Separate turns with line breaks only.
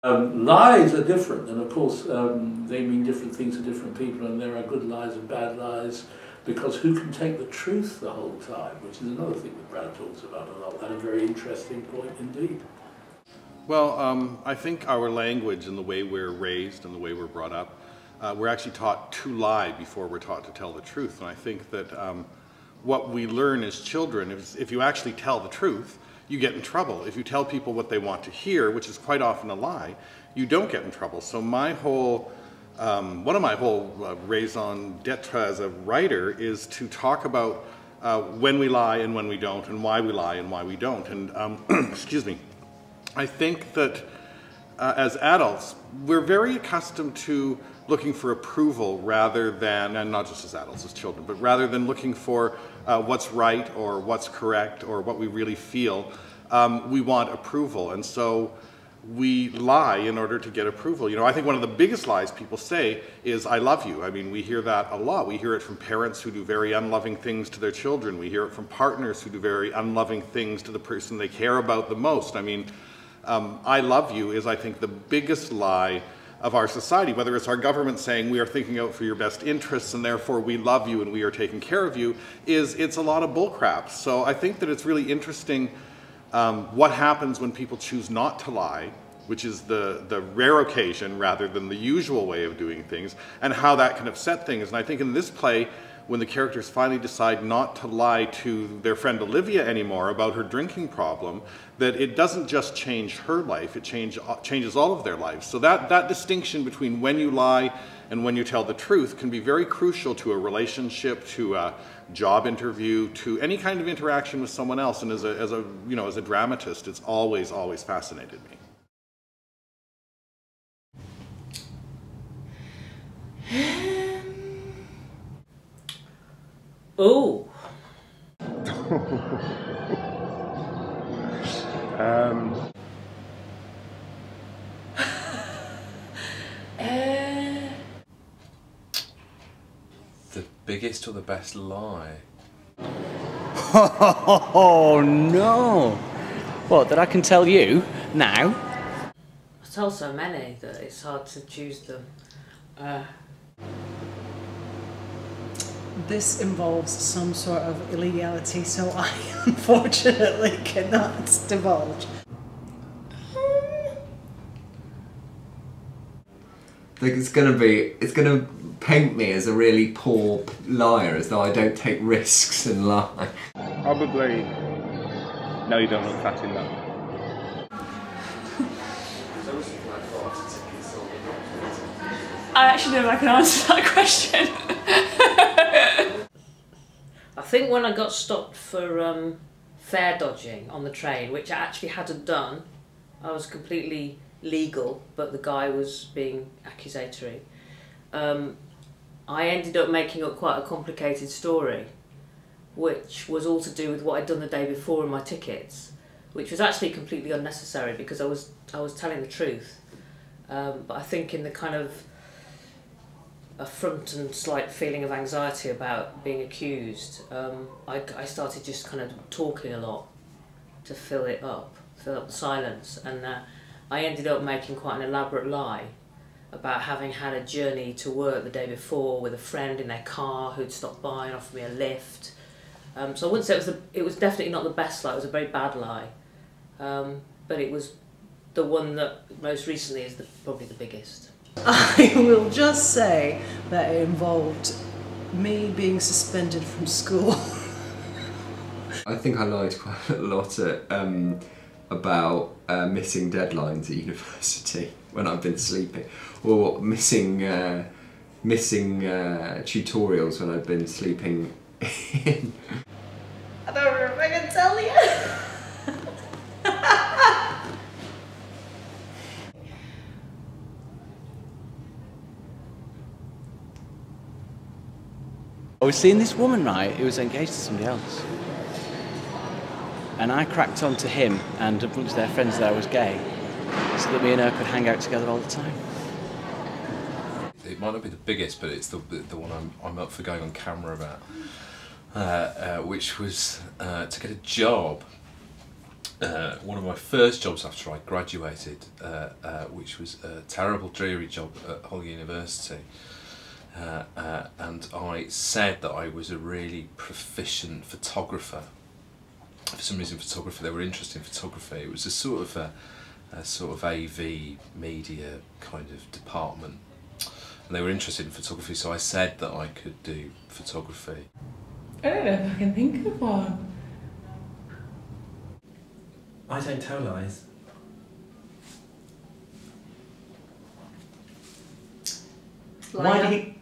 Lies are different, and of course they mean different things to different people, and there are good lies and bad lies, because who can take the truth the whole time, which is another thing that Brad talks about a lot, and a very interesting point indeed.
Well, I think our language and the way we're raised and the way we're brought up, we're actually taught to lie before we're taught to tell the truth. And I think that what we learn as children is if you actually tell the truth, you get in trouble. If you tell people what they want to hear, which is quite often a lie, you don't get in trouble. So my whole, one of my whole raison d'etre as a writer is to talk about when we lie and when we don't, and why we lie and why we don't. And excuse me, I think that as adults, we're very accustomed to looking for approval rather than, and not just as adults, as children, but rather than looking for what's right or what's correct or what we really feel, we want approval. And so we lie in order to get approval. You know, I think one of the biggest lies people say is, I love you. I mean, we hear that a lot. We hear it from parents who do very unloving things to their children. We hear it from partners who do very unloving things to the person they care about the most. I mean, I love you is, I think, the biggest lie of our society, whether it's our government saying we are thinking out for your best interests and therefore we love you and we are taking care of you, it's a lot of bullcrap. So I think that it's really interesting what happens when people choose not to lie, which is the rare occasion rather than the usual way of doing things, and how that can upset things. And I think in this play, when the characters finally decide not to lie to their friend Olivia anymore about her drinking problem, that it doesn't just change her life, it changes all of their lives. So that distinction between when you lie and when you tell the truth can be very crucial to a relationship, to a job interview, to any kind of interaction with someone else. And as a dramatist, it's always, always fascinated me.
Oh.
The biggest or the best lie?
Oh no! What, that I can tell you now? I tell so many that it's hard to choose them.
This involves some sort of illegality, so I unfortunately cannot divulge.
I think it's gonna paint me as a really poor liar, as though I don't take risks and lie.
Probably. No, you don't look fat in that.
I actually don't know if I can answer that question.
I think when I got stopped for fare dodging on the train, which I actually hadn't done, I was completely legal, but the guy was being accusatory. I ended up making up quite a complicated story, which was all to do with what I'd done the day before in my tickets, which was actually completely unnecessary because I was telling the truth. But I think in the kind of affront and slight feeling of anxiety about being accused, I started just kind of talking a lot to fill up the silence, and I ended up making quite an elaborate lie about having had a journey to work the day before with a friend in their car who'd stopped by and offered me a lift. So I wouldn't say it was definitely not the best lie, it was a very bad lie, but it was the one that most recently is probably the biggest.
I will just say that it involved me being suspended from school.
I think I lied quite a lot about missing deadlines at university when I've been sleeping, or missing tutorials when I've been sleeping in.
I don't know if I can tell you.
I was seeing this woman, right, who was engaged to somebody else. And I cracked on to him and a bunch of their friends that I was gay, so that me and her could hang out together all the time.
It might not be the biggest, but it's the one I'm up for going on camera about, which was to get a job one of my first jobs after I graduated, which was a terrible, dreary job at Hull University. And I said that I was a really proficient photographer. For some reason, photography, they were interested in photography. It was a sort of AV media kind of department, and they were interested in photography. So I said that I could do photography.
I don't know if I can think of one.
I don't tell lies. Why do you...